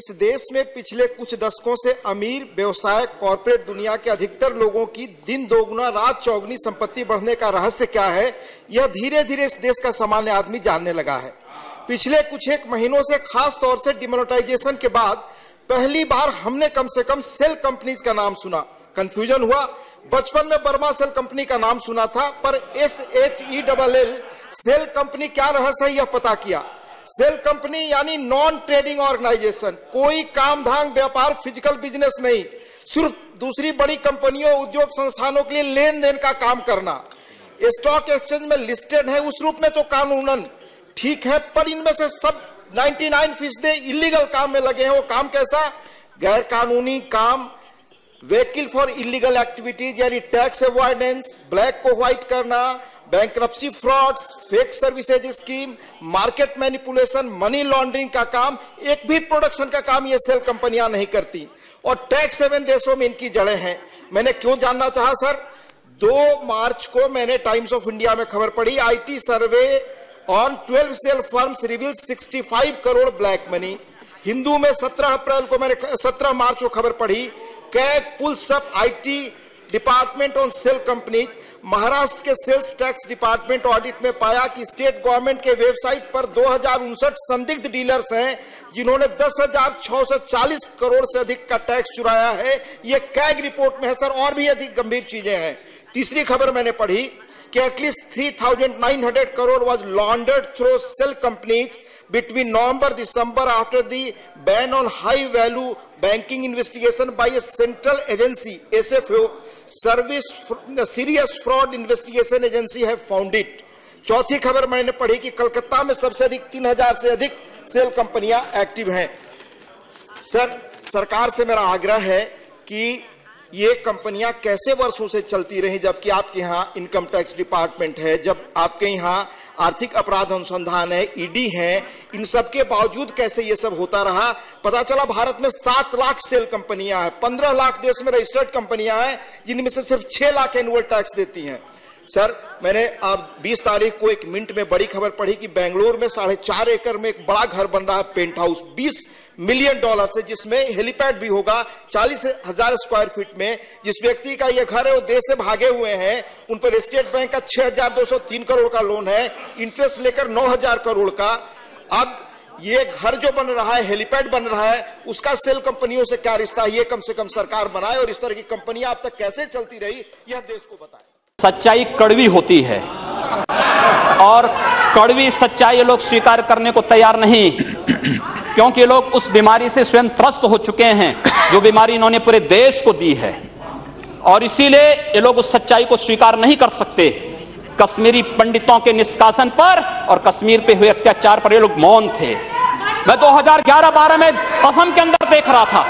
इस देश में पिछले कुछ दशकों से अमीर व्यवसाय कॉर्पोरेट दुनिया के अधिकतर लोगों की दिन दोगुना रात चौगुनी संपत्ति बढ़ने का रहस्य क्या है, यह धीरे धीरे इस देश का सामान्य आदमी जानने लगा है। पिछले कुछ एक महीनों से खास तौर से डिमोनेटाइजेशन के बाद पहली बार हमने कम से कम सेल कंपनीज का नाम सुना। कंफ्यूजन हुआ। बचपन में बर्मा सेल कंपनी का नाम सुना था, पर SHELL सेल कंपनी क्या रहस्य है यह पता किया। सेल कंपनी यानी नॉन ट्रेडिंग ऑर्गेनाइजेशन, कोई काम धाम व्यापार फिजिकल बिजनेस नहीं, सिर्फ दूसरी बड़ी कंपनियों उद्योग संस्थानों के लिए लेन देन का काम करना। स्टॉक एक्सचेंज में लिस्टेड है, उस रूप में तो कानूनन ठीक है, पर इनमें से सब 99% इलीगल काम में लगे हैं। वो काम कैसा? गैर कानूनी काम, व्हीकल फॉर इलीगल एक्टिविटीज यानी टैक्स अवॉइडेंस, ब्लैक को व्हाइट करना, bankruptcy frauds, fake services scheme, market manipulation, money laundering का काम, एक भी प्रोडक्शन का काम ये सेल कंपनियां नहीं करती और टैक्स हेवन देशों में इनकी जड़ें हैं। मैंने क्यों जानना चाहा सर? 2 मार्च को मैंने टाइम्स ऑफ इंडिया में खबर पढ़ी, IT survey on 12 shell firms reveal 65 crore black money. Hindu में 17 मार्च को खबर पढ़ी, CAG pulls up IT department on shell companies. Maharashtra के सेल्स टैक्स डिपार्टमेंट ऑडिट में पाया कि स्टेट गवर्नमेंट के वेबसाइट पर 2059 संदिग्ध डीलर्स हैं जिन्होंने 10,640 करोड़ से अधिक का टैक्स चुराया है। यह कैग रिपोर्ट में है सर, और भी अधिक गंभीर चीजें हैं। तीसरी खबर मैंने पढ़ी कि at least 3,900 crore was laundered through cell companies between November-December after the ban on high value banking investigation by a central agency, SFO, Serious Fraud Investigation Agency have found it। चौथी खबर मैंने पढ़ी कि कलकत्ता में सबसे अधिक 3,000 से अधिक सेल कंपनियां एक्टिव हैं। सर, सरकार से मेरा आग्रह है कि ये कंपनियां कैसे वर्षों से चलती रही, जबकि आपके यहाँ इनकम टैक्स डिपार्टमेंट है, जब आपके यहाँ आर्थिक अपराध अनुसंधान है, ED है, इन सब के बावजूद कैसे ये सब होता रहा? पता चला भारत में 7 लाख सेल कंपनियां हैं, 15 लाख देश में रजिस्टर्ड कंपनियां हैं, जिनमें से सिर्फ 6 लाख एनुअल टैक्स देती हैं। सर, मैंने अब 20 तारीख को एक मिनट में बड़ी खबर पढ़ी कि बेंगलोर में 4.5 एकड़ में एक बड़ा घर बन रहा है, पेंट हाउस, $20 मिलियन से, जिसमें हेलीपैड भी होगा 40,000 स्क्वायर फीट में। जिस व्यक्ति का यह घर है वो देश से भागे हुए हैं, उन पर स्टेट बैंक का 6,203 करोड़ का लोन है, इंटरेस्ट लेकर 9,000 करोड़ का। अब ये घर जो बन रहा है, हेलीपैड बन रहा है, उसका सेल कंपनियों से क्या रिश्ता है? ये कम से कम सरकार बनाए, और इस तरह की कंपनियां अब तक कैसे चलती रही यह देश को बताए। सच्चाई कड़वी होती है और कड़वी सच्चाई लोग स्वीकार करने को तैयार नहीं, क्योंकि लोग उस बीमारी से स्वयं त्रस्त हो चुके हैं जो बीमारी इन्होंने पूरे देश को दी है, और इसीलिए ये लोग उस सच्चाई को स्वीकार नहीं कर सकते। कश्मीरी पंडितों के निष्कासन पर और कश्मीर पे हुए अत्याचार पर ये लोग मौन थे। मैं 2011-12 में असम के अंदर देख रहा था।